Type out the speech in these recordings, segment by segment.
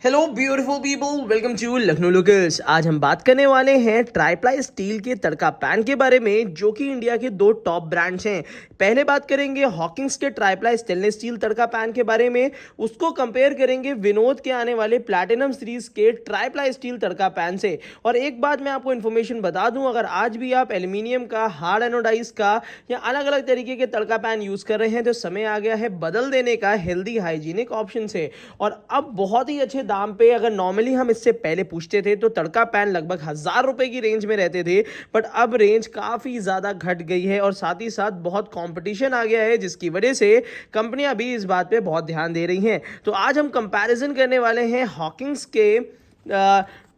Hello beautiful people, welcome to Lucknow locals. आज हम बात करने वाले हैं ट्राईप्लाई स्टील के तड़का पैन के बारे में, जो कि इंडिया के दो टॉप ब्रांड्स हैं। पहले बात करेंगे हॉकिंस के ट्राईप्लाई स्टेनलेस स्टील तड़का पैन के बारे में, उसको कंपेयर करेंगे विनोद के आने वाले प्लैटिनम सीरीज के ट्राईप्लाई स्टील तड़का पैन से। और एक बात मैं आपको इन्फॉर्मेशन बता दूं, अगर आज भी आप एल्यूमिनियम का, हार्ड एनोडाइज का या अलग अलग तरीके के तड़का पैन यूज कर रहे हैं तो समय आ गया है बदल देने का हेल्दी हाइजीनिक ऑप्शन से। और अब बहुत ही अच्छे दाम पे, अगर नॉर्मली हम इससे पहले पूछते थे तो तड़का पैन लगभग 1,000 रुपए की रेंज में रहते थे, बट अब रेंज काफी ज्यादा घट गई है और साथ ही साथ बहुत कंपटीशन आ गया है, जिसकी वजह से कंपनियां भी इस बात पे बहुत ध्यान दे रही हैं। तो आज हम कंपैरिजन करने वाले हैं हॉकिंस के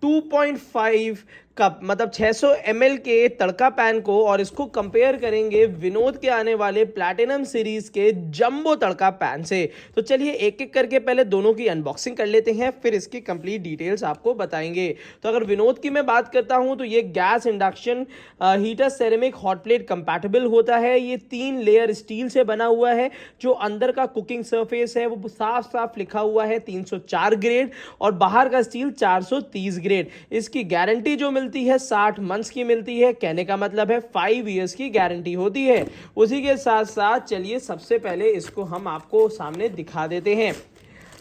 2.5 कप मतलब 600 ml के तड़का पैन को, और इसको कंपेयर करेंगे विनोद के आने वाले प्लैटिनम सीरीज के जंबो तड़का पैन से। तो चलिए एक एक करके पहले दोनों की अनबॉक्सिंग कर लेते हैं, फिर इसकी कंप्लीट डिटेल्स आपको बताएंगे। तो अगर विनोद की मैं बात करता हूं तो ये gas induction heater ceramic hot plate compatible होता है। ये 3 लेयर स्टील से बना हुआ है। जो अंदर का कुकिंग सरफेस है वो साफ साफ लिखा हुआ है 304 ग्रेड, और बाहर का स्टील 430 ग्रेड। इसकी गारंटी जो मिलती है 60 मंथ्स की मिलती है, कहने का मतलब है 5 इयर्स की गारंटी होती है। उसी के साथ साथ चलिए सबसे पहले इसको हम आपको सामने दिखा देते हैं।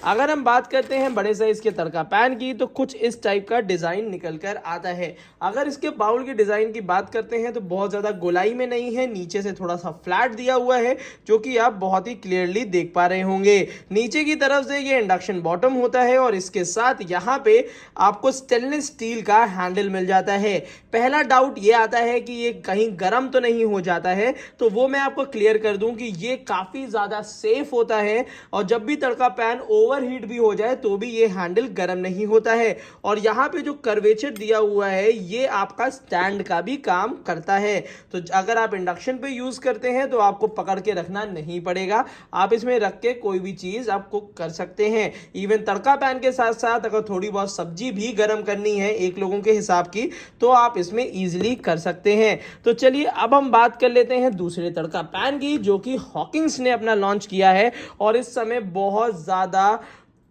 अगर हम बात करते हैं बड़े साइज के तड़का पैन की, तो कुछ इस टाइप का डिजाइन निकल कर आता है। अगर इसके बाउल की डिजाइन की बात करते हैं तो बहुत ज्यादा गोलाई में नहीं है, नीचे से थोड़ा सा फ्लैट दिया हुआ है, जो कि आप बहुत ही क्लियरली देख पा रहे होंगे। नीचे की तरफ से ये इंडक्शन बॉटम होता है और इसके साथ यहाँ पे आपको स्टेनलेस स्टील का हैंडल मिल जाता है। पहला डाउट ये आता है कि ये कहीं गर्म तो नहीं हो जाता है, तो वो मैं आपको क्लियर कर दूं कि ये काफी ज्यादा सेफ होता है, और जब भी तड़का पैन ओवरहीट भी हो जाए तो भी ये हैंडल गर्म नहीं होता है। और यहाँ पे जो कर्वेचर दिया हुआ है ये आपका स्टैंड का भी काम करता है। तो अगर आप इंडक्शन पे यूज करते हैं तो आपको पकड़ के रखना नहीं पड़ेगा, आप इसमें रख के कोई भी चीज आप कुक कर सकते हैं। इवन तड़का पैन के साथ साथ अगर थोड़ी बहुत सब्जी भी गर्म करनी है एक लोगों के हिसाब की, तो आप इसमें इजीली कर सकते हैं। तो चलिए अब हम बात कर लेते हैं दूसरे तड़का पैन की, जो कि हॉकिंस ने अपना लॉन्च किया है और इस समय बहुत ज्यादा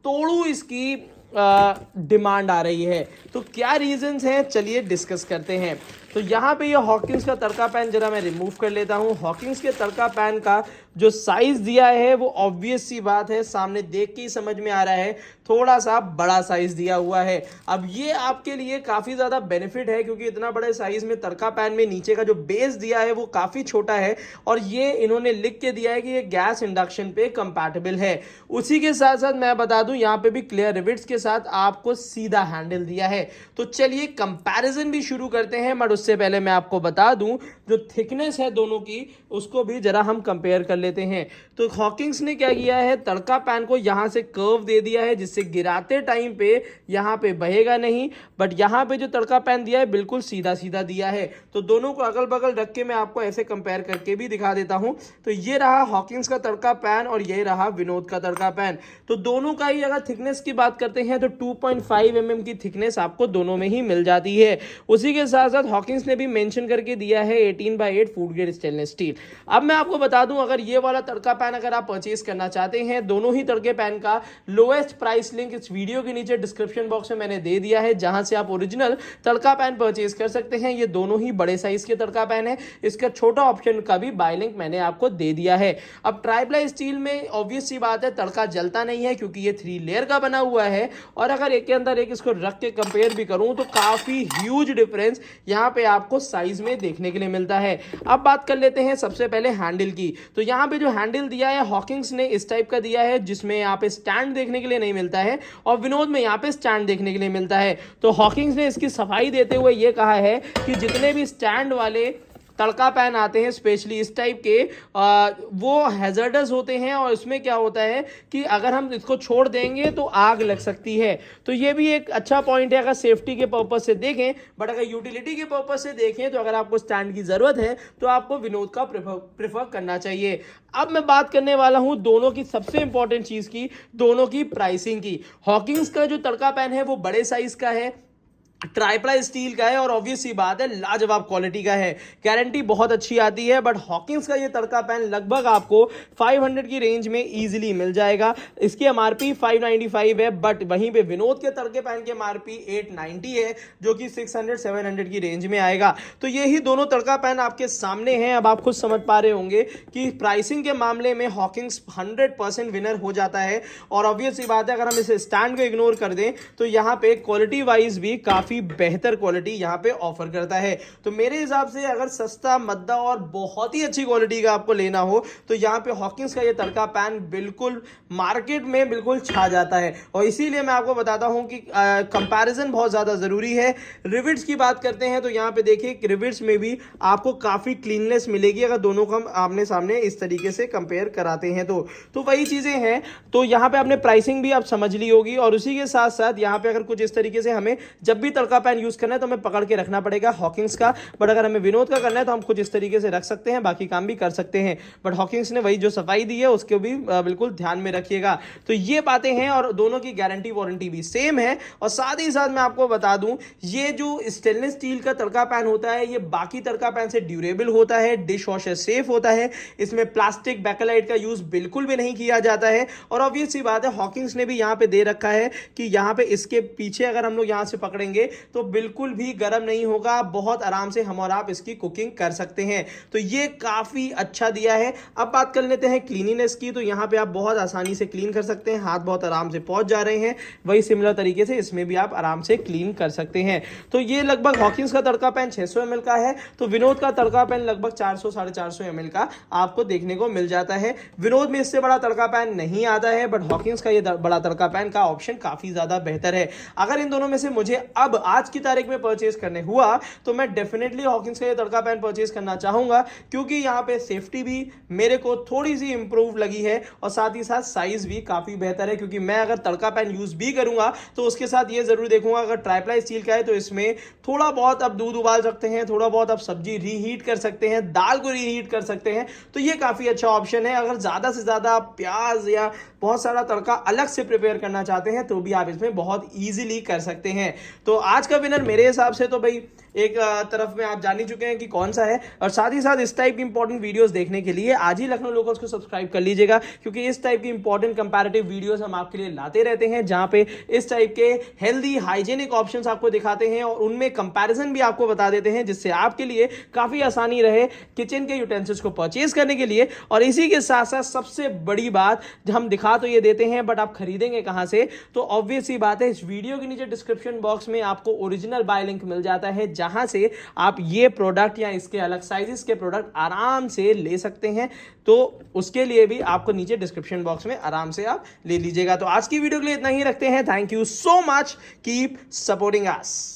तोड़ू इसकी डिमांड आ रही है। तो क्या रीजंस हैं, चलिए डिस्कस करते हैं। तो यहाँ पे ये हॉकिंस का तड़का पैन जरा मैं रिमूव कर लेता हूँ। हॉकिंस के तड़का पैन का जो साइज दिया है वो ऑब्वियस सी बात है, सामने देख के ही समझ में आ रहा है, थोड़ा सा बड़ा साइज दिया हुआ है। अब ये आपके लिए काफी ज्यादा बेनिफिट है, क्योंकि इतना बड़े साइज में तड़का पैन में नीचे का जो बेस दिया है वो काफी छोटा है, और ये इन्होंने लिख के दिया है कि ये गैस इंडक्शन पे कंपैटिबल है। उसी के साथ साथ मैं बता दूं यहाँ पे भी क्लियर रिविट्स के साथ आपको सीधा हैंडल दिया है। तो चलिए कंपैरिजन भी शुरू करते हैं, बट उससे पहले मैं आपको बता दूं जो थिकनेस है दोनों की उसको भी जरा हम कंपेयर कर लेते हैं। तो हॉकिंस ने क्या किया है, तड़का पैन को यहां से कर्व दे दिया है, जिससे गिराते टाइम पे यहां पे बहेगा नहीं, बट यहां पे जो तड़का पैन दिया है बिल्कुल सीधा सीधा दिया है। तो दोनों को अगल बगल रख के मैं आपको ऐसे कंपेयर करके भी दिखा देता हूं। तो ये रहा हॉकिंस का तड़का पैन और ये रहा विनोद का तड़का पैन। तो दोनों का ही अगर थिकनेस की बात करते हैं तो 2.5 mm की थिकनेस आपको दोनों में ही मिल जाती है। उसी के साथ साथ हॉकिंस ने भी मेंशन करके दिया है 18/8 फूड ग्रेड स्टेनलेस स्टील। अब मैं आपको बता दूं, अगर ये वाला तड़का पैन अगर आप परचेज करना चाहते हैं, दोनों ही तड़के पैन का लोएस्ट प्राइस लिंक इस वीडियो के नीचे डिस्क्रिप्शन बॉक्स में मैंने दे दिया है, जहां से आप ओरिजिनल तड़का पैन परचेज कर सकते हैं। ये दोनों ही बड़े साइज के तड़का पैन है, इसका छोटा ऑप्शन का भी बाय लिंक मैंने आपको दे दिया है। अब ट्राईप्लाई स्टील में ऑब्वियस सी बात है तड़का जलता नहीं है, क्योंकि ये 3 लेयर का बना हुआ है, और अगर एक के अंदर एक इसको रख के कंपेयर भी करूं तो काफी ह्यूज डिफरेंस यहां पे आपको साइज में देखने के लिए मिलता है। अब बात कर लेते हैं सबसे पहले हैंडल की। तो यहां पे जो हैंडल दिया है हॉकिंस ने इस टाइप का दिया है, जिसमें यहाँ पे स्टैंड देखने के लिए नहीं मिलता है, और विनोद में यहाँ पे स्टैंड देखने के लिए मिलता है। तो हॉकिंस ने इसकी सफाई देते हुए ये कहा है कि जितने भी स्टैंड वाले तड़का पैन आते हैं स्पेशली इस टाइप के, वो हैजर्डस होते हैं, और इसमें क्या होता है कि अगर हम इसको छोड़ देंगे तो आग लग सकती है। तो ये भी एक अच्छा पॉइंट है अगर सेफ्टी के पर्पज से देखें, बट अगर यूटिलिटी के पर्पज से देखें तो अगर आपको स्टैंड की जरूरत है तो आपको विनोद का प्रेफर करना चाहिए। अब मैं बात करने वाला हूं दोनों की सबसे इंपॉर्टेंट चीज की, दोनों की प्राइसिंग की। हॉकिंस का जो तड़का पैन है वो बड़े साइज का है, ट्राइप्लाई स्टील का है और ऑब्वियस सी बात है लाजवाब क्वालिटी का है, गारंटी बहुत अच्छी आती है। बट हॉकिंस का ये तड़का पैन लगभग आपको 500 की रेंज में इजीली मिल जाएगा। इसकी एमआरपी 595 है, बट वहीं पे विनोद के तड़के पैन की एमआरपी 890 है, जो कि 600-700 की रेंज में आएगा। तो ये ही दोनों तड़का पैन आपके सामने हैं। अब आप खुद समझ पा रहे होंगे कि प्राइसिंग के मामले में हॉकिंस 100% विनर हो जाता है। और ऑब्वियस सी बात है, अगर हम इस स्टैंड को इग्नोर कर दें तो यहाँ पे क्वालिटी वाइज भी काफी बेहतर क्वालिटी यहां पे ऑफर करता है। तो मेरे हिसाब से अगर सस्ता मद्दा और बहुत ही अच्छी क्वालिटी का आपको लेना हो तो यहां पे हॉकिंस का ये तड़का पैन बिल्कुल मार्केट में बिल्कुल छा जाता है। और इसीलिए मैं आपको बताता हूं कि कंपैरिजन बहुत ज्यादा जरूरी है। रिविट्स की बात करते हैं तो यहां पे देखिए रिविट्स में भी आपको काफी क्लीननेस मिलेगी अगर दोनों को हम आमने सामने इस तरीके से कंपेयर कराते हैं तो वही चीजें हैं। तो यहां पे आपने प्राइसिंग भी आप समझ ली होगी और उसी के साथ साथ यहां पे अगर कुछ इस तरीके से हमें जब भी तड़का पैन यूज करना है तो हमें पकड़ के रखना पड़ेगा हॉकिंस का। बट अगर हमें विनोद का करना है तो हम कुछ इस तरीके से रख सकते हैं, बाकी काम भी कर सकते हैं। बट हॉकिंस ने वही जो सफाई दी है उसको भी बिल्कुल ध्यान में रखिएगा। तो ये बातें हैं और दोनों की गारंटी वारंटी भी सेम है। और साथ ही साथ मैं आपको बता दूं, ये जो स्टेनलेस स्टील का तड़का पैन होता है ये बाकी तड़का पैन से ड्यूरेबल होता है, डिश वॉशर सेफ होता है, इसमें प्लास्टिक बैकलाइट का यूज बिल्कुल भी नहीं किया जाता है। और ऑब्वियस सी बात है हॉकिंस ने भी यहां पे दे रखा है कि यहां पे इसके पीछे अगर हम लोग यहां से पकड़ेंगे तो बिल्कुल भी गर्म नहीं होगा, बहुत आराम से हम और आप इसकी कुकिंग कर सकते हैं। तो ये काफी अच्छा दिया है। अब बात कर लेते हैं क्लीनिनेस की। तो यहां पे आप बहुत आसानी से क्लीन कर सकते हैं, हाथ बहुत आराम से पहुंच जा रहे हैं। वही सिमिलर तरीके से इसमें भी आप आराम से क्लीन कर सकते हैं। तो ये लगभग हॉकिंस का तड़का पैन 600 ml का है, तो विनोद का तड़का पैन लगभग 400-450 ml का आपको देखने को मिल जाता है। विनोद में इससे बड़ा तड़का पैन नहीं आता है, बट हॉकिंस का ये बड़ा तड़का पैन का ऑप्शन काफी ज्यादा बेहतर है। अगर इन दोनों में से मुझे अब आज की तारीख में परचेज करने हुआ तो मैं डेफिनेटली हॉकिंस का ये तड़का पैन परचेज करना चाहूंगा, क्योंकि यहां पे सेफ्टी भी मेरे को थोड़ी सी इंप्रूव लगी है और साथ ही साथ साइज भी काफी बेहतर है। क्योंकि मैं अगर तड़का पैन यूज भी करूंगा तो उसके साथ ये जरूर देखूंगा, अगर ट्राइप्लाई स्टील का है तो इसमें थोड़ा बहुत आप दूध उबाल सकते हैं, थोड़ा बहुत आप सब्जी रीहीट कर सकते हैं, दाल को रीहीट कर सकते हैं। तो ये काफी अच्छा ऑप्शन है। अगर ज्यादा से ज्यादा आप प्याज या बहुत सारा तड़का अलग से प्रिपेयर करना चाहते हैं तो भी आप इसमें बहुत इजीली कर सकते हैं। तो आज का विनर मेरे हिसाब से तो भाई एक तरफ में आप जान ही चुके हैं कि कौन सा है। और साथ ही साथ इस टाइप की इंपॉर्टेंट वीडियोस देखने के लिए आज ही लखनऊ लोकल्स को सब्सक्राइब कर लीजिएगा, क्योंकि इस टाइप की इंपॉर्टेंट कंपैरेटिव वीडियोस हम आपके लिए लाते रहते हैं, जहां पे इस टाइप के हेल्दी हाइजेनिक ऑप्शंस आपको दिखाते हैं और उनमें कंपैरिजन भी आपको बता देते हैं, जिससे आपके लिए काफी आसानी रहे किचन के यूटेंसिल्स को परचेज करने के लिए। और इसी के साथ साथ सबसे बड़ी बात, हम दिखा तो ये देते हैं बट आप खरीदेंगे कहां से, तो ऑब्वियस सी बात है इस वीडियो के नीचे डिस्क्रिप्शन बॉक्स में आपको ओरिजिनल बाय लिंक मिल जाता है, जहां से आप ये प्रोडक्ट या इसके अलग साइजेस के प्रोडक्ट आराम से ले सकते हैं। तो उसके लिए भी आपको नीचे डिस्क्रिप्शन बॉक्स में आराम से आप ले लीजिएगा। तो आज की वीडियो के लिए इतना ही रखते हैं। Thank you so much, keep supporting us.